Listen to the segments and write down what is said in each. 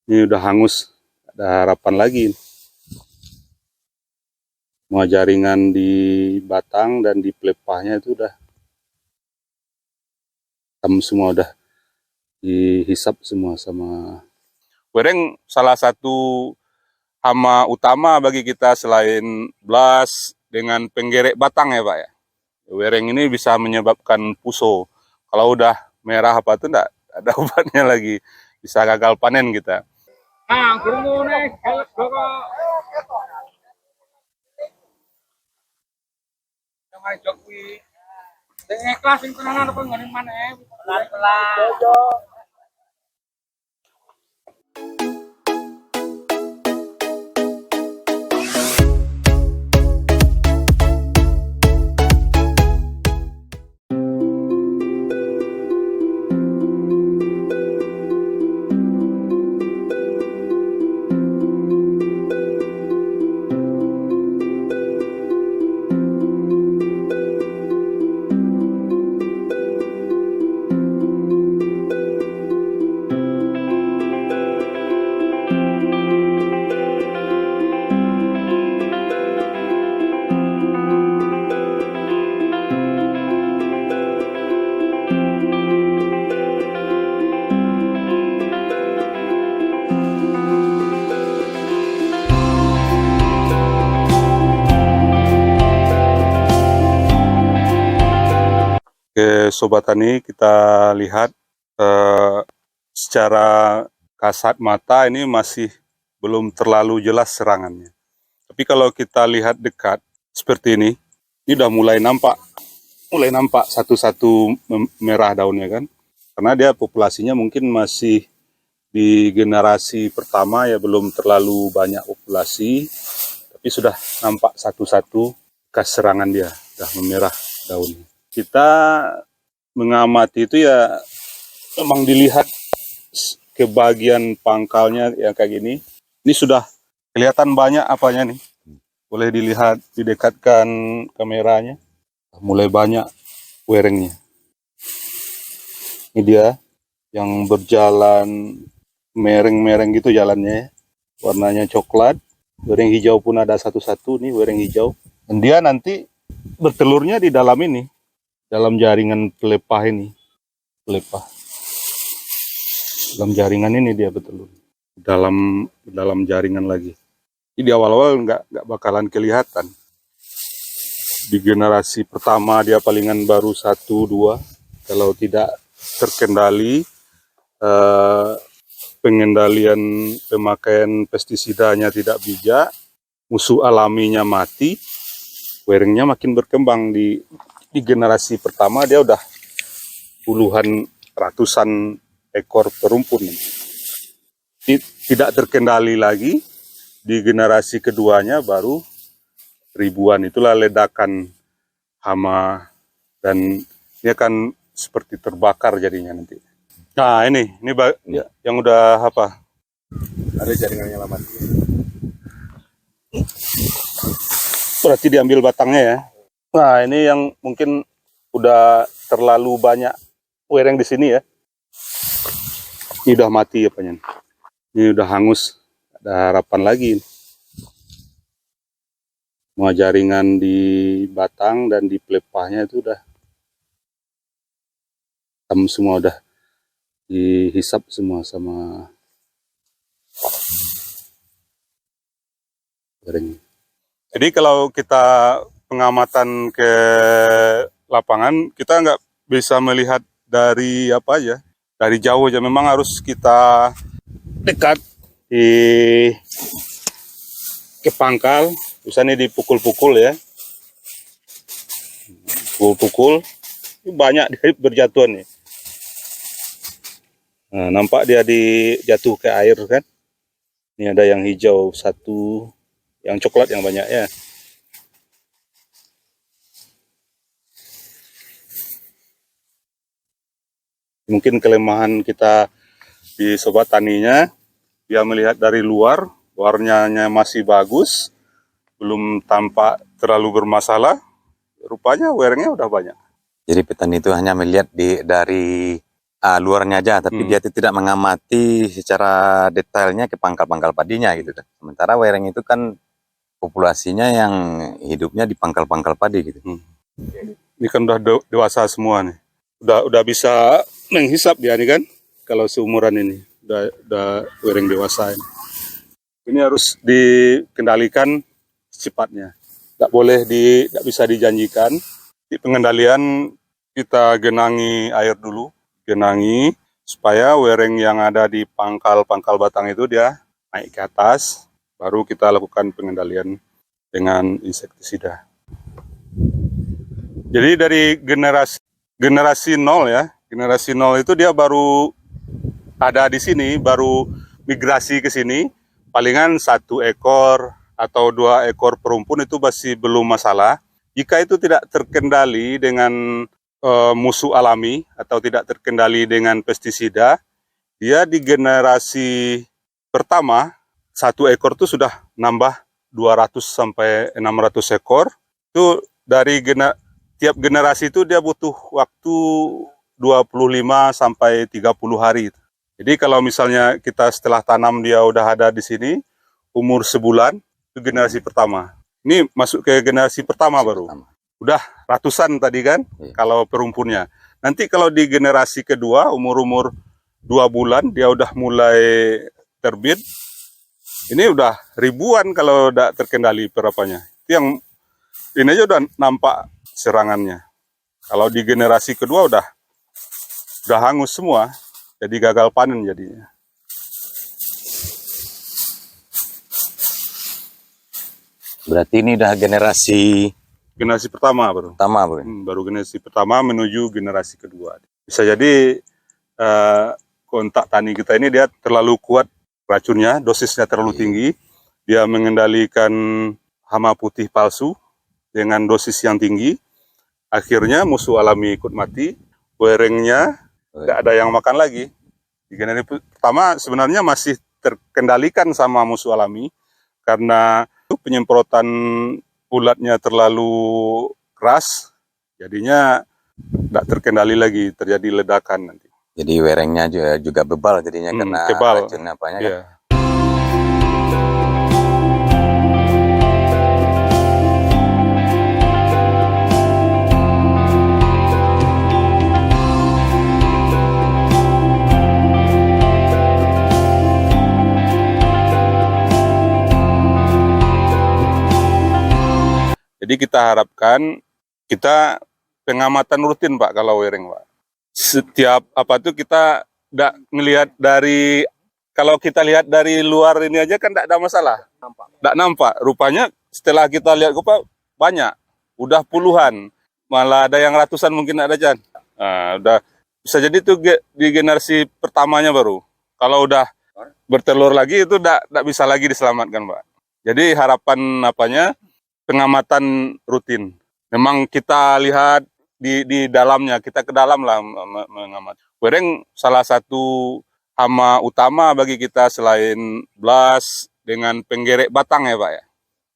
Ini udah hangus, ada harapan lagi. Semua jaringan di batang dan di pelepahnya itu udah hitam semua, udah dihisap semua sama wereng. Salah satu hama utama bagi kita selain blas dengan penggerek batang ya Pak ya. Wereng ini bisa menyebabkan puso. Kalau udah merah apa tuh enggak ada obatnya lagi, bisa gagal panen kita. Ah, kerumunan help koko. Yang ajak kuwi. Sing ikhlas sing tenanan apa ngene maneh. Pelan-pelan. Oke Sobat Tani, kita lihat secara kasat mata ini masih belum terlalu jelas serangannya. Tapi kalau kita lihat dekat seperti ini udah mulai nampak satu-satu merah daunnya kan. Karena dia populasinya mungkin masih di generasi pertama ya, belum terlalu banyak populasi, tapi sudah nampak satu-satu bekas serangan dia, sudah memerah daunnya. Kita mengamati itu ya memang dilihat ke bagian pangkalnya yang kayak gini. Ini sudah kelihatan banyak apanya nih. Boleh dilihat, didekatkan kameranya. Mulai banyak werengnya. Ini dia yang berjalan mereng-mereng gitu jalannya. Warnanya coklat. Wereng hijau pun ada satu-satu nih, wereng hijau. Dan dia nanti bertelurnya di dalam ini. Dalam jaringan pelepah ini. Dalam jaringan ini dia bertelur. Dalam jaringan lagi. Jadi di awal-awal nggak bakalan kelihatan. Di generasi pertama dia palingan baru 1-2. Kalau tidak terkendali, pengendalian pemakaian pestisidanya tidak bijak, musuh alaminya mati, werengnya makin berkembang. Di generasi pertama dia udah puluhan, ratusan ekor perumpun. Tidak terkendali lagi. Di generasi keduanya baru ribuan. Itulah ledakan hama, dan ini akan seperti terbakar jadinya nanti. Nah ini yang udah apa? Ada jaringannya lama. Berarti diambil batangnya ya. Nah ini yang mungkin udah terlalu banyak wereng di sini ya. Ini udah mati apanya. Ini udah hangus. Ada harapan lagi. Semua jaringan di batang dan di pelepahnya itu udah hitam semua, udah dihisap semua sama wereng. Jadi kalau kita pengamatan ke lapangan, kita nggak bisa melihat dari apa aja, dari jauh aja. Memang harus kita dekat ke pangkal. Misalnya dipukul-pukul ya, pukul-pukul, banyak dia berjatuhan nih. Nah, nampak dia dijatuh ke air kan. Ini ada yang hijau satu, yang coklat yang banyak ya. Mungkin kelemahan kita di Sobat Taninya, dia melihat dari luar, warnanya masih bagus, belum tampak terlalu bermasalah, rupanya werengnya udah banyak. Jadi petani itu hanya melihat dari luarnya aja, tapi dia tidak mengamati secara detailnya ke pangkal-pangkal padinya gitu kan. Sementara wereng itu kan populasinya yang hidupnya di pangkal-pangkal padi gitu. Ini kan udah dewasa semua nih. Udah bisa menghisap dia nih kan. Kalau seumuran ini udah wereng dewasa ini. Ini harus dikendalikan secepatnya. Tidak bisa dijanjikan. Di pengendalian kita genangi air dulu, genangi supaya wereng yang ada di pangkal-pangkal batang itu dia naik ke atas, baru kita lakukan pengendalian dengan insektisida. Jadi dari generasi 0 ya, generasi 0 itu dia baru ada di sini, baru migrasi ke sini, palingan 1 ekor atau 2 ekor per rumpun itu masih belum masalah. Jika itu tidak terkendali dengan musuh alami atau tidak terkendali dengan pestisida, dia di generasi pertama 1 ekor itu sudah nambah 200 sampai 600 ekor. Itu dari tiap generasi itu dia butuh waktu 25 sampai 30 hari. Jadi kalau misalnya kita setelah tanam dia udah ada di sini, umur sebulan, itu generasi pertama. Ini masuk ke generasi pertama baru. Udah ratusan tadi kan, kalau perumpunnya. Nanti kalau di generasi kedua, umur-umur 2 bulan, dia udah mulai terbit. Ini udah ribuan kalau udah terkendali perapanya. Itu yang ini aja udah nampak serangannya. Kalau di generasi kedua udah hangus semua, jadi gagal panen jadinya. Berarti ini udah generasi pertama baru. Baru generasi pertama menuju generasi kedua. Bisa jadi kontak tani kita ini dia terlalu kuat racunnya, dosisnya terlalu tinggi. Dia mengendalikan hama putih palsu dengan dosis yang tinggi. Akhirnya musuh alami ikut mati, werengnya nggak ada yang makan lagi. Di generasi pertama sebenarnya masih terkendalikan sama musuh alami karena penyemprotan ulatnya terlalu keras, jadinya tidak terkendali lagi, terjadi ledakan nanti. Jadi werengnya juga bebal jadinya karena racun apanya kan? Jadi kita harapkan kita pengamatan rutin Pak kalau wereng Pak. Setiap apa tuh kita tidak ngelihat dari, kalau kita lihat dari luar ini aja kan tidak ada masalah. Tidak nampak. Rupanya setelah kita lihat Pak banyak, udah puluhan, malah ada yang ratusan mungkin ada Jan. Nah, udah bisa jadi itu di generasi pertamanya baru. Kalau udah bertelur lagi itu tidak bisa lagi diselamatkan Pak. Jadi harapan pengamatan rutin. Memang kita lihat di dalamnya, kita ke dalam lah mengamati. Wereng salah satu hama utama bagi kita selain blas dengan penggerek batang ya Pak ya.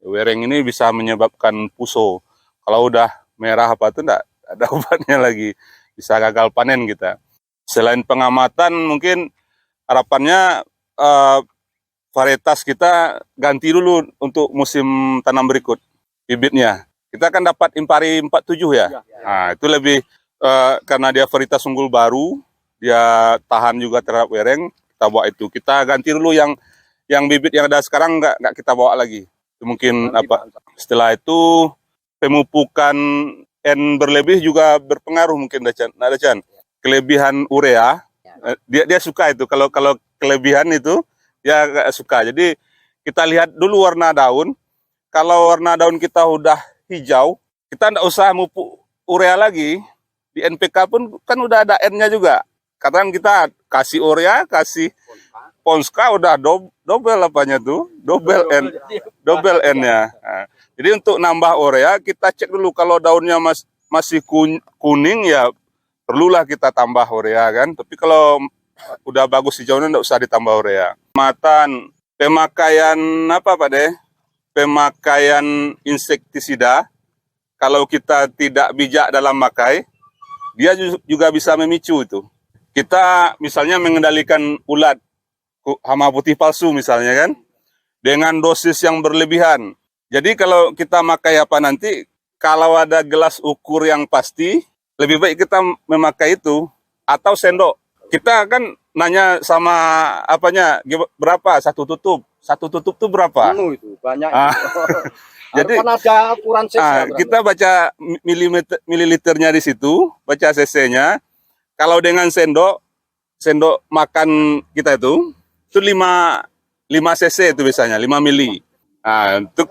Wereng ini bisa menyebabkan puso. Kalau udah merah itu enggak ada obatnya lagi. Bisa gagal panen kita. Selain pengamatan mungkin harapannya varietas kita ganti dulu untuk musim tanam berikut. Bibitnya kita akan dapat Impari 47 ya. Nah, itu lebih karena dia varietas unggul baru, dia tahan juga terhadap wereng, kita bawa itu. Kita ganti dulu yang bibit yang ada sekarang nggak kita bawa lagi. Itu mungkin setelah itu pemupukan N berlebih juga berpengaruh mungkin ada Chan. Kelebihan urea, dia suka itu. Kalau kelebihan itu dia nggak suka. Jadi kita lihat dulu warna daun. Kalau warna daun kita udah hijau, kita nggak usah mupuk urea lagi. Di NPK pun kan udah ada N-nya juga. Kadang kita kasih urea, kasih Ponska udah double apanya tuh, double N-nya. Nah, jadi untuk nambah urea kita cek dulu kalau daunnya masih kuning ya perlulah kita tambah urea kan. Tapi kalau udah bagus hijaunya nggak usah ditambah urea. Pemakaian apa Pak Deh? Pemakaian insektisida, kalau kita tidak bijak dalam makai, dia juga bisa memicu itu. kita misalnya mengendalikan ulat hama putih palsu misalnya kan, dengan dosis yang berlebihan. Jadi kalau kita makai apa nanti, kalau ada gelas ukur yang pasti, lebih baik kita memakai itu atau sendok. Kita kan nanya sama apanya berapa satu tutup tuh berapa? Itu banyak. Jadi kan ada ukuran kita baca mililiternya di situ, baca cc-nya. Kalau dengan sendok makan kita itu 5 cc itu biasanya 5 mili. Nah, untuk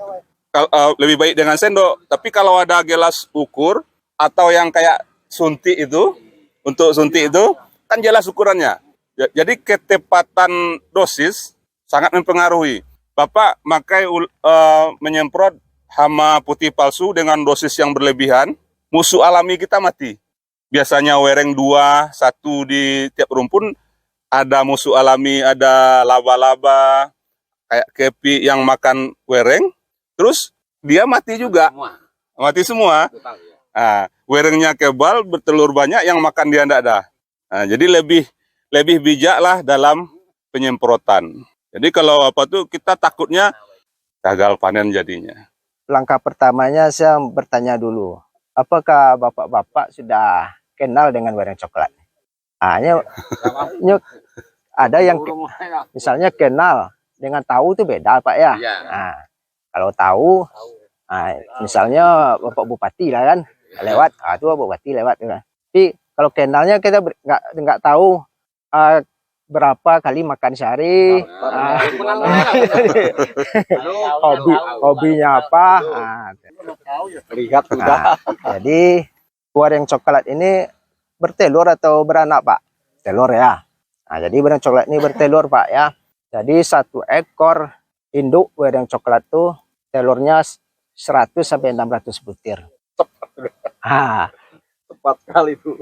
lebih baik dengan sendok. Tapi kalau ada gelas ukur atau yang kayak suntik itu, untuk suntik itu kan jelas ukurannya. Jadi ketepatan dosis sangat mempengaruhi. Bapak makai menyemprot hama putih palsu dengan dosis yang berlebihan, musuh alami kita mati. Biasanya wereng 2, 1 di tiap rumpun ada musuh alami, ada laba-laba, kayak kepi yang makan wereng, terus dia mati juga. Mati semua. Nah, werengnya kebal, bertelur banyak, yang makan dia enggak ada. Nah, jadi lebih bijak lah dalam penyemprotan. Jadi kalau apa tuh kita takutnya gagal panen jadinya. Langkah pertamanya saya bertanya dulu, apakah bapak-bapak sudah kenal dengan wereng coklat? Ada yang misalnya kenal dengan tahu itu beda Pak ya. Nah, kalau tahu, misalnya Bapak Bupati lah kan lewat, itu Bapak Bupati lewat kan. Tapi kalau kenalnya kita nggak tahu berapa kali makan sehari, hobinya apa. Lihat sudah. Jadi wereng coklat ini bertelur atau beranak Pak? Telur ya. Nah, jadi wereng coklat ini bertelur Pak ya. Jadi 1 ekor induk wereng coklat tuh telurnya 100 sampai 600 butir. Tepat kali itu.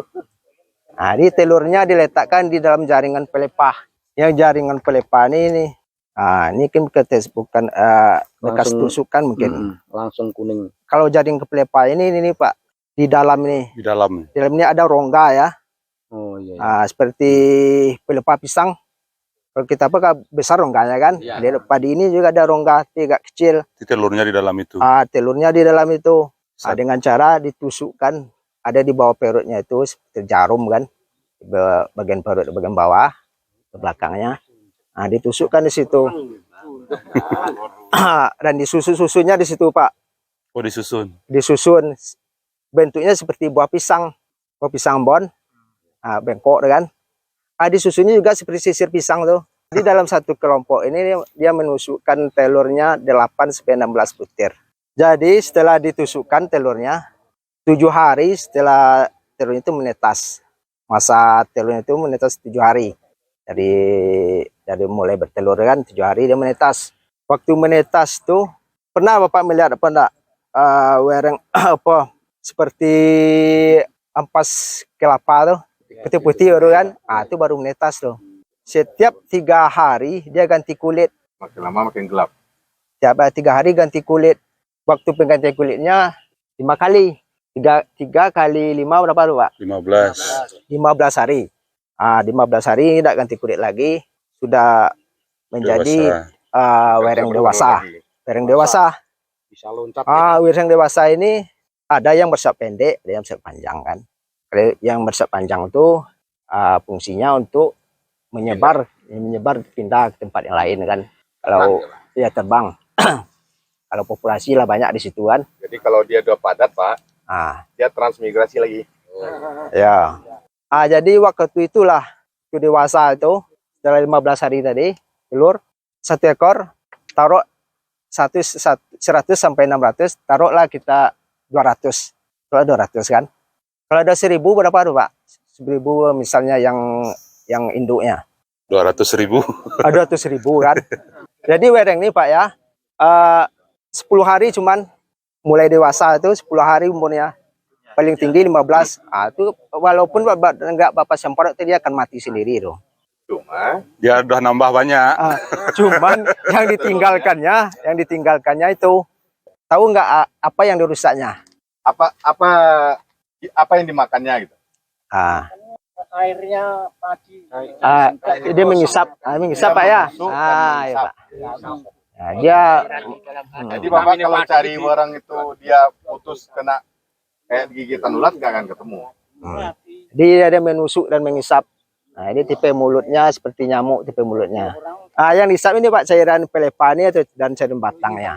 Nah, di telurnya diletakkan di dalam jaringan pelepah. Yang jaringan pelepah ini kan kita bukan bekas tusukan mungkin. Langsung kuning. Kalau jaring pelepah ini Pak, di dalam ini. Di dalam Dalamnya ada rongga ya. Oh iya. Seperti pelepah pisang. Kalau kita besar rongganya kan. Iya. Di padi ini juga ada rongga agak kecil. telurnya di dalam itu. Telurnya di dalam itu. Dengan cara ditusukkan, ada di bawah perutnya itu seperti jarum kan. Bagian perut, bagian bawah, ke belakangnya. Ditusukkan di situ. Dan disusun-susunnya di situ Pak. Oh, disusun. Disusun. Bentuknya seperti buah pisang bon. Bengkok kan. Disusunnya juga seperti sisir pisang tuh. Di dalam satu kelompok ini dia menusukkan telurnya 8-16 butir. Jadi setelah ditusukkan telurnya 7 hari setelah telurnya itu menetas. Masa telurnya itu menetas 7 hari. Jadi mulai bertelur kan 7 hari dia menetas. Waktu menetas tuh pernah Bapak melihat apa enggak wereng apa seperti ampas kelapa tuh putih-putih baru kan. Itu baru menetas tuh. Setiap 3 hari dia ganti kulit. Makin lama makin gelap. Setiap 3 hari ganti kulit. Waktu penggantian kulitnya 5 kali. 3 kali 5 berapa tuh Pak? 15. 15 hari. 15 hari tidak ganti kulit lagi. Sudah menjadi wereng dewasa. Wereng dewasa. Bisa loncat. Wereng dewasa ini ada yang bersap pendek, ada yang bersap panjang kan. Yang bersap panjang itu fungsinya untuk menyebar pindah ke tempat yang lain kan. Kalau ya terbang. Kalau populasi lah banyak di situ kan. Jadi kalau dia udah padat Pak, dia transmigrasi lagi. Ya. Jadi waktu itulah itu dewasa itu setelah 15 hari tadi telur 1 ekor taruh 100 sampai 600, taruhlah kita 200. Kalau 200 kan. Kalau ada 1000 berapa tuh Pak? 1000 misalnya yang induknya. 200.000. 200.000 kan. Jadi wereng ini Pak ya 10 hari cuman mulai dewasa itu 10 hari umurnya. Paling tinggi 15. Itu walaupun Bapak semprot dia akan mati sendiri tuh. Cuma Dia udah nambah banyak. Cuman yang ditinggalkannya itu tahu nggak apa yang dirusaknya? apa yang dimakannya gitu. Airnya padi. Dia mengisap, mengisap Pak ya. Ya Pak. Nah, dia Jadi Bapak kalau cari orang itu dia putus kena kayak gigitan ulat gak akan ketemu. dia menusuk dan mengisap. Nah, ini tipe mulutnya seperti nyamuk tipe mulutnya. Yang disap ini Pak cairan pelepani dan cairan batangnya.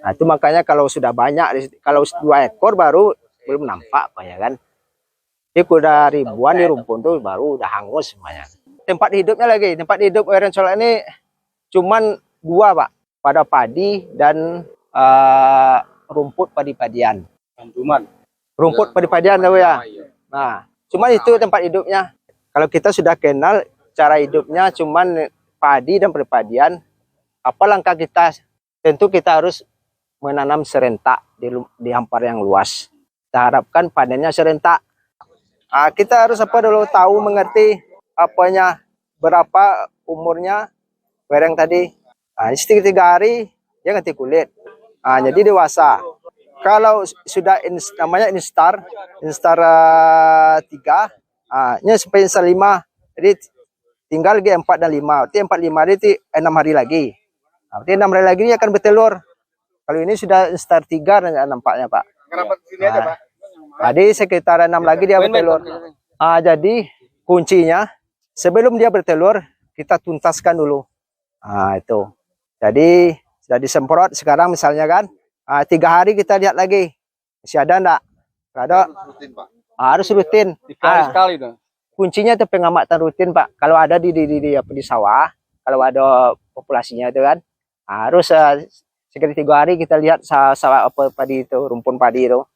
Nah, itu makanya kalau sudah banyak, kalau 2 ekor baru belum nampak Pak ya kan. Ini udah ribuan di rumpun tuh baru udah hangus semuanya. Tempat hidup Weren Colok ini cuman 2 Pak, pada padi dan rumput padi-padian. Rumput padi-padian tahu ya. Nah, cuman itu tempat hidupnya. Kalau kita sudah kenal cara hidupnya cuman padi dan perpadian, apa langkah kita? Tentu kita harus menanam serentak di hampar yang luas. Kita harapkan panennya serentak. Kita harus dulu tahu mengerti apanya, berapa umurnya wereng tadi. Ini 3 hari dia ganti kulit. Jadi dewasa. Kalau sudah namanya instar 3, ini sampai instar 5. Jadi tinggal lagi 4 dan 5. Berarti 4, 5 hari itu 6 hari lagi. Berarti 6 hari lagi ini akan bertelur. Kalau ini sudah instar 3 nampaknya Pak. Kenapa sini aja Pak? Jadi sekitar 6 lagi dia bertelur. Jadi kuncinya sebelum dia bertelur kita tuntaskan dulu. Itu. Jadi sudah disemprot sekarang misalnya kan. 3 hari kita lihat lagi. Masih ada enggak? Ada. Rutin Pak. Harus rutin. Sekali tuh. Kuncinya itu pengamatan rutin Pak. Kalau ada di sawah, kalau ada populasinya itu kan harus sekitar 3 hari kita lihat sawah apa padi itu, rumpun padi itu.